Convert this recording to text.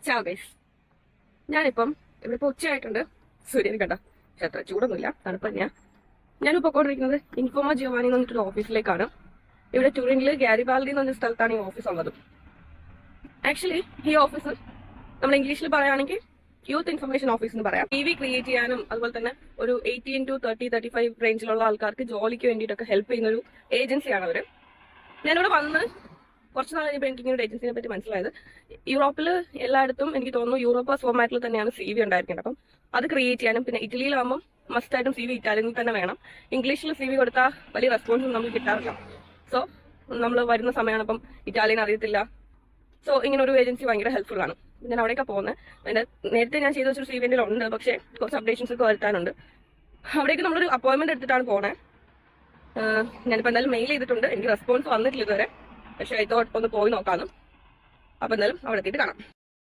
ചാവ് guys, ഞാനിപ്പം ഇവിടെ ഇപ്പോൾ ഉച്ചയായിട്ടുണ്ട്. സൂര്യന് കണ്ട പക്ഷെ അത്ര ചൂടൊന്നുമില്ല, തണുപ്പ് തന്നെയാണ്. ഞാനിപ്പോൾ പോയിക്കൊണ്ടിരിക്കുന്നത് ഇൻഫോമ ജിയോവാനി എന്ന് പറഞ്ഞിട്ടൊരു ഓഫീസിലേക്കാണ്. ഇവിടെ ട്യൂറിംഗിൽ ഗാരിബാൽഡി എന്ന് പറഞ്ഞ സ്ഥലത്താണ് ഈ ഓഫീസ് ഉള്ളത്. ആക്ച്വലി ഈ ഓഫീസ് നമ്മൾ ഇംഗ്ലീഷിൽ പറയുകയാണെങ്കിൽ യൂത്ത് ഇൻഫർമേഷൻ ഓഫീസ് എന്ന് പറയാം. ടി വി ക്രിയേറ്റ് ചെയ്യാനും അതുപോലെ തന്നെ ഒരു 18 to 35 റേഞ്ചിലുള്ള ആൾക്കാർക്ക് ജോലിക്ക് വേണ്ടിയിട്ടൊക്കെ ഹെൽപ്പ് ചെയ്യുന്ന ഒരു ഏജൻസിയാണ് അവർ. ഞാനിവിടെ വന്ന് കുറച്ച് നാൾ കഴിഞ്ഞപ്പോൾ എനിക്ക് ഇങ്ങനെ ഒരു ഏജൻസിനെ പറ്റി മനസ്സിലായത്. യൂറോപ്പിൽ എല്ലായിടത്തും എനിക്ക് തോന്നുന്നു യൂറോപ്പാസ് ഫോർമാറ്റിൽ തന്നെയാണ് CV ഉണ്ടായിരിക്കുന്നത്. അപ്പം അത് ക്രിയേറ്റ് ചെയ്യാനും പിന്നെ ഇറ്റലിയിലാകുമ്പോൾ മസ്റ്റായിട്ടും CV ഇറ്റാലിയനിൽ തന്നെ വേണം. ഇംഗ്ലീഷിൽ CV കൊടുത്താൽ വലിയ റെസ്പോൺസും നമുക്ക് കിട്ടാറില്ല. സോ നമ്മൾ വരുന്ന സമയമാണ്, അപ്പം ഇറ്റാലിയൻ അറിയത്തില്ല. സോ ഇങ്ങനെ ഒരു ഏജൻസി ഭയങ്കര ഹെൽപ്ഫുൾ ആണ്. ഞാൻ അവിടേക്കാണ് പോകുന്നത്. അതിൻ്റെ നേരത്തെ ഞാൻ ചെയ്ത വെച്ചൊരു CV ഉണ്ട്, പക്ഷേ കുറച്ച് അപ്ഡേഷൻസ് ഒക്കെ വരുത്താനുണ്ട്. അവിടേക്ക് നമ്മളൊരു അപ്പോയിൻമെന്റ് എടുത്തിട്ടാണ് പോണേ. ഞാനിപ്പോൾ എന്തായാലും മെയിൽ ചെയ്തിട്ടുണ്ട്, എനിക്ക് റെസ്പോൺസ് വന്നിട്ടില്ല ഇതുവരെ. പക്ഷേ ഒന്ന് പോയി നോക്കാമെന്നും. അപ്പം എന്തായാലും അവിടെ എത്തിയിട്ട് കാണാം.